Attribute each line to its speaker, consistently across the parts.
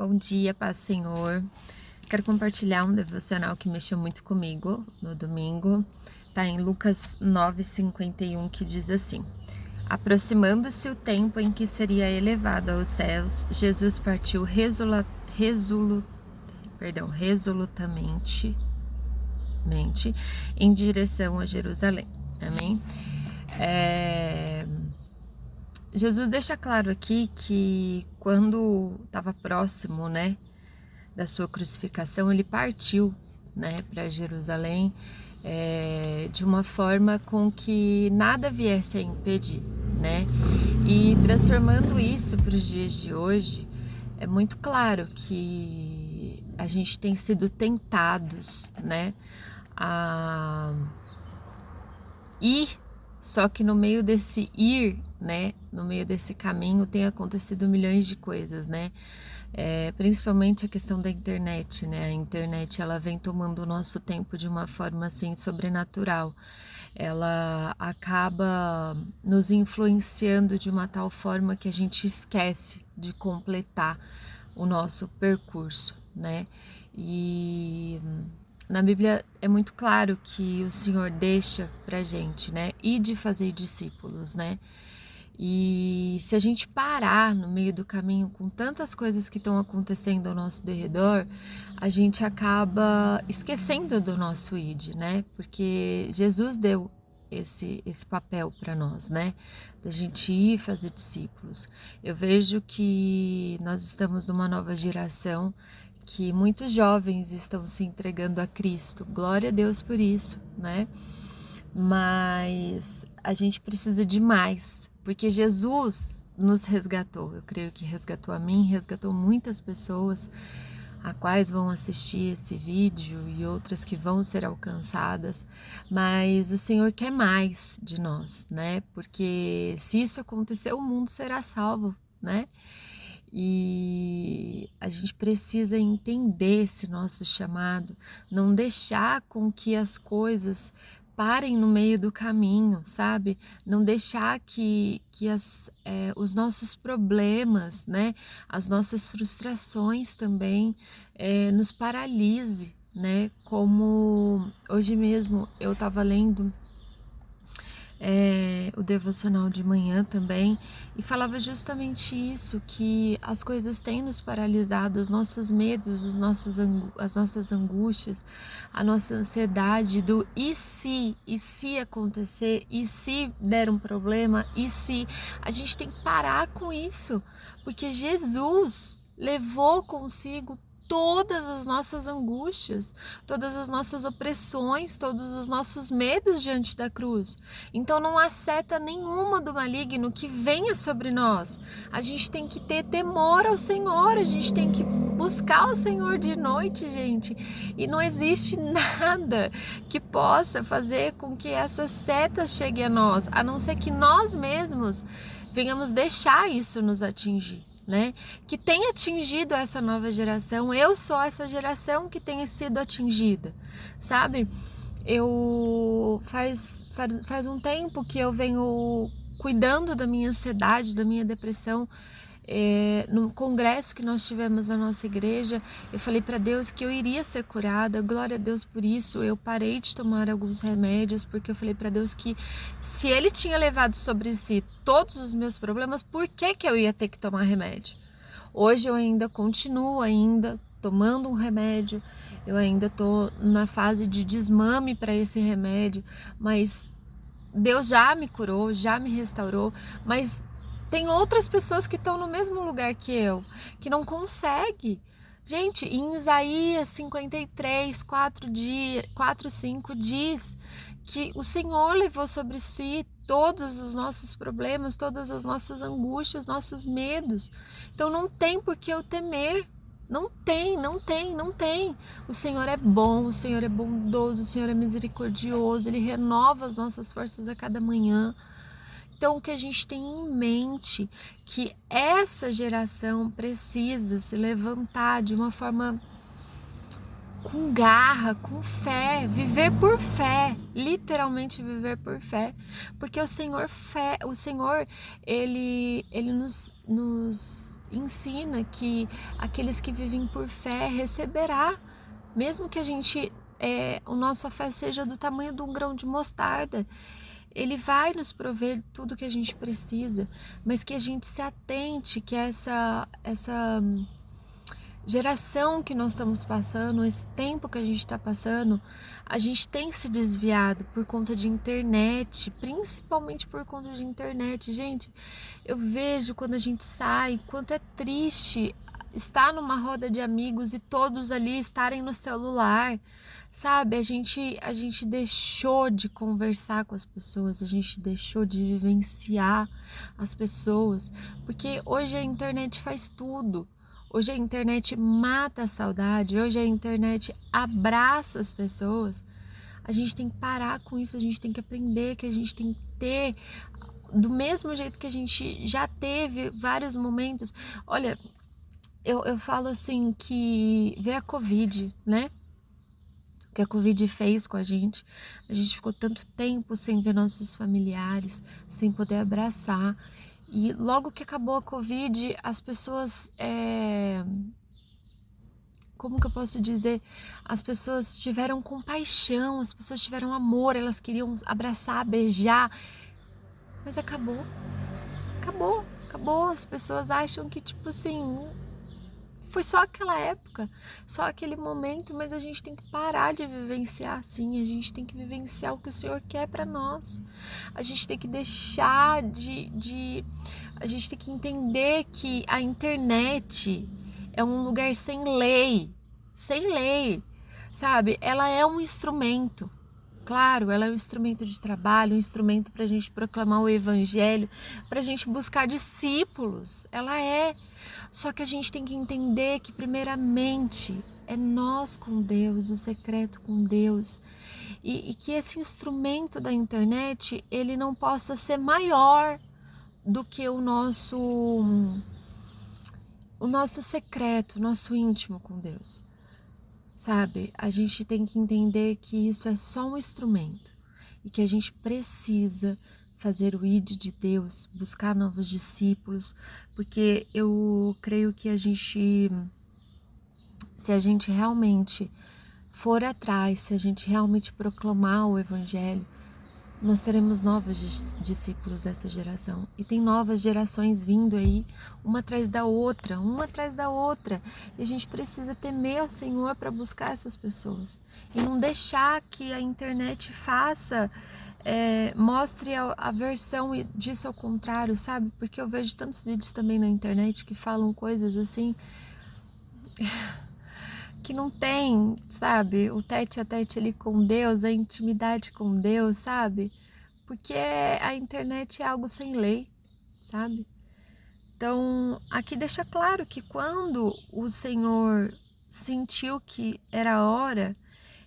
Speaker 1: Bom dia, paz do Senhor. Quero compartilhar um devocional que mexeu muito comigo no domingo. Tá em Lucas 9:51, que diz assim: Aproximando-se o tempo em que seria elevado aos céus, Jesus partiu resolutamente em direção a Jerusalém. Amém? Jesus deixa claro aqui que quando estava próximo, da sua crucificação, ele partiu, para Jerusalém, de uma forma com que nada viesse a impedir, E transformando isso para os dias de hoje, é muito claro que a gente tem sido tentados, a ir, só que no meio desse ir, no meio desse caminho tem acontecido milhões de coisas, principalmente a questão da internet, A internet, ela vem tomando o nosso tempo de uma forma assim sobrenatural. Ela acaba nos influenciando de uma tal forma que a gente esquece de completar o nosso percurso, E na Bíblia é muito claro que o Senhor deixa pra gente, ir de fazer discípulos, E se a gente parar no meio do caminho com tantas coisas que estão acontecendo ao nosso derredor, a gente acaba esquecendo do nosso id, Porque Jesus deu esse papel para nós, Da gente ir fazer discípulos. Eu vejo que nós estamos numa nova geração que muitos jovens estão se entregando a Cristo. Glória a Deus por isso, Mas a gente precisa de mais, porque Jesus nos resgatou. Eu creio que resgatou a mim, resgatou muitas pessoas, a quais vão assistir esse vídeo e outras que vão ser alcançadas, mas o Senhor quer mais de nós, Porque se isso acontecer, o mundo será salvo, E a gente precisa entender esse nosso chamado, não deixar com que as coisas parem no meio do caminho, sabe? Não deixar que os nossos problemas, as nossas frustrações também nos paralise, Como hoje mesmo eu estava lendo o devocional de manhã também, e falava justamente isso, que as coisas têm nos paralisado, os nossos medos, as nossas angústias, a nossa ansiedade do e se acontecer, e se der um problema, e se... A gente tem que parar com isso, porque Jesus levou consigo todas as nossas angústias, todas as nossas opressões, todos os nossos medos diante da cruz. Então não há seta nenhuma do maligno que venha sobre nós. A gente tem que ter temor ao Senhor, a gente tem que buscar o Senhor de noite, gente. E não existe nada que possa fazer com que essa seta chegue a nós, a não ser que nós mesmos venhamos deixar isso nos atingir. Que tem atingido essa nova geração. Eu sou essa geração que tem sido atingida, sabe? Eu faz um tempo que eu venho cuidando da minha ansiedade, da minha depressão. No congresso que nós tivemos na nossa igreja, eu falei para Deus que eu iria ser curada. Glória a Deus por isso. Eu parei de tomar alguns remédios, porque eu falei para Deus que se Ele tinha levado sobre si todos os meus problemas, por que eu ia ter que tomar remédio? Hoje eu ainda continuo tomando um remédio, eu ainda estou na fase de desmame para esse remédio, mas Deus já me curou, já me restaurou, mas tem outras pessoas que estão no mesmo lugar que eu, que não conseguem. Gente, em Isaías 53, 4:5 diz que o Senhor levou sobre si todos os nossos problemas, todas as nossas angústias, nossos medos. Então não tem por que eu temer. Não tem. O Senhor é bom, o Senhor é bondoso, o Senhor é misericordioso, Ele renova as nossas forças a cada manhã. Então, o que a gente tem em mente, que essa geração precisa se levantar de uma forma com garra, com fé, viver por fé, literalmente viver por fé, porque o Senhor, ele nos ensina que aqueles que vivem por fé receberá, mesmo que a nossa fé seja do tamanho de um grão de mostarda. Ele vai nos prover tudo que a gente precisa, mas que a gente se atente que essa geração que nós estamos passando, esse tempo que a gente está passando, a gente tem se desviado por conta de internet, principalmente por conta de internet. Gente, eu vejo quando a gente sai, quanto é triste estar numa roda de amigos e todos ali estarem no celular, sabe? A gente deixou de conversar com as pessoas, a gente deixou de vivenciar as pessoas, porque hoje a internet faz tudo. Hoje a internet mata a saudade, hoje a internet abraça as pessoas. A gente tem que parar com isso, a gente tem que aprender que a gente tem que ter, do mesmo jeito que a gente já teve vários momentos. Olha, eu falo assim que ver a Covid, né? O que a Covid fez com a gente ficou tanto tempo sem ver nossos familiares, sem poder abraçar. E logo que acabou a Covid, as pessoas, como que eu posso dizer? As pessoas tiveram compaixão, as pessoas tiveram amor, elas queriam abraçar, beijar, mas acabou, acabou, acabou. As pessoas acham que, tipo assim, foi só aquela época, só aquele momento, mas a gente tem que parar de vivenciar assim, a gente tem que vivenciar o que o Senhor quer para nós. A gente tem que deixar a gente tem que entender que a internet é um lugar sem lei, sabe? Ela é um instrumento. Claro, ela é um instrumento de trabalho, um instrumento para a gente proclamar o evangelho, para a gente buscar discípulos. Ela é. Só que a gente tem que entender que, primeiramente, é nós com Deus, o secreto com Deus. E que esse instrumento da internet, ele não possa ser maior do que o nosso secreto, o nosso íntimo com Deus. Sabe, a gente tem que entender que isso é só um instrumento e que a gente precisa fazer o ID de Deus, buscar novos discípulos, porque eu creio que se a gente realmente for atrás, se a gente realmente proclamar o Evangelho, nós teremos novos discípulos dessa geração. E tem novas gerações vindo aí, uma atrás da outra. E a gente precisa temer ao Senhor para buscar essas pessoas. E não deixar que a internet mostre a versão disso ao contrário, sabe? Porque eu vejo tantos vídeos também na internet que falam coisas assim que não tem, sabe? O tete a tete ali com Deus, a intimidade com Deus, sabe? Porque a internet é algo sem lei, sabe? Então, aqui deixa claro que quando o Senhor sentiu que era a hora,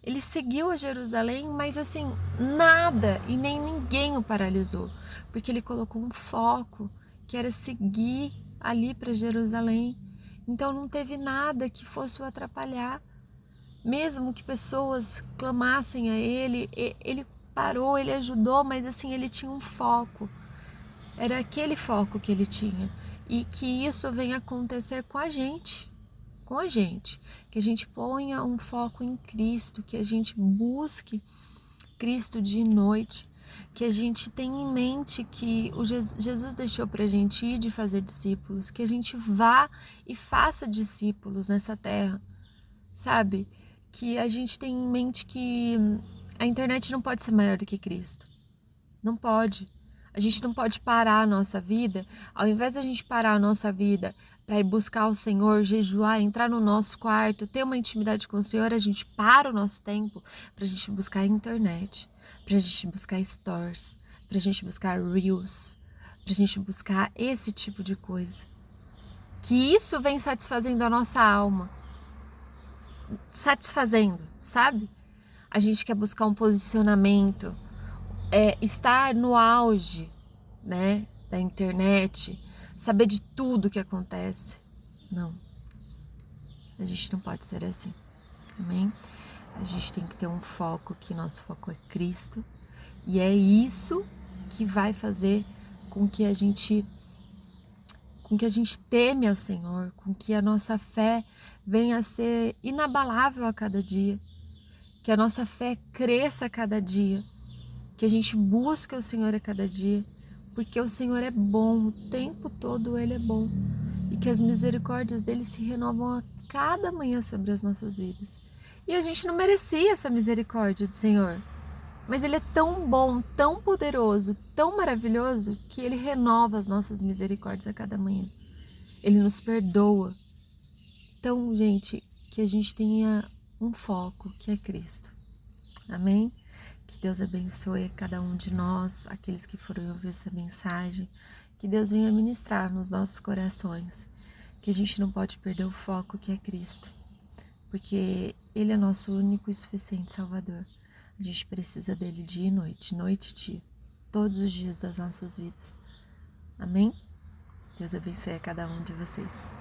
Speaker 1: ele seguiu a Jerusalém, mas assim, nada e nem ninguém o paralisou, porque ele colocou um foco que era seguir ali para Jerusalém. Então não teve nada que fosse o atrapalhar. Mesmo que pessoas clamassem a ele, ele parou, ele ajudou, mas assim, ele tinha um foco. Era aquele foco que ele tinha. E que isso venha acontecer com a gente. Que a gente ponha um foco em Cristo, que a gente busque Cristo dia e noite, que a gente tenha em mente que Jesus deixou pra gente ir de fazer discípulos, que a gente vá e faça discípulos nessa terra, sabe? Que a gente tenha em mente que a internet não pode ser maior do que Cristo. Não pode. A gente não pode parar a nossa vida. Ao invés de a gente parar a nossa vida para ir buscar o Senhor, jejuar, entrar no nosso quarto, ter uma intimidade com o Senhor, a gente para o nosso tempo para a gente buscar a internet, para a gente buscar stores, para a gente buscar reels, para a gente buscar esse tipo de coisa. Que isso vem satisfazendo a nossa alma. Satisfazendo, sabe? A gente quer buscar um posicionamento, estar no auge, né, da internet, saber de tudo que acontece. Não, a gente não pode ser assim. Amém? A gente tem que ter um foco, que nosso foco é Cristo. E é isso que vai fazer com que a gente teme ao Senhor, com que a nossa fé venha a ser inabalável a cada dia, que a nossa fé cresça a cada dia, que a gente busque o Senhor a cada dia, porque o Senhor é bom, o tempo todo Ele é bom, e que as misericórdias dele se renovam a cada manhã sobre as nossas vidas. E a gente não merecia essa misericórdia do Senhor, mas Ele é tão bom, tão poderoso, tão maravilhoso, que Ele renova as nossas misericórdias a cada manhã. Ele nos perdoa. Então, gente, que a gente tenha um foco, que é Cristo. Amém? Que Deus abençoe a cada um de nós, aqueles que foram ouvir essa mensagem. Que Deus venha ministrar nos nossos corações. Que a gente não pode perder o foco, que é Cristo. Porque Ele é nosso único e suficiente Salvador. A gente precisa dele dia e noite e dia. Todos os dias das nossas vidas. Amém? Deus abençoe a cada um de vocês.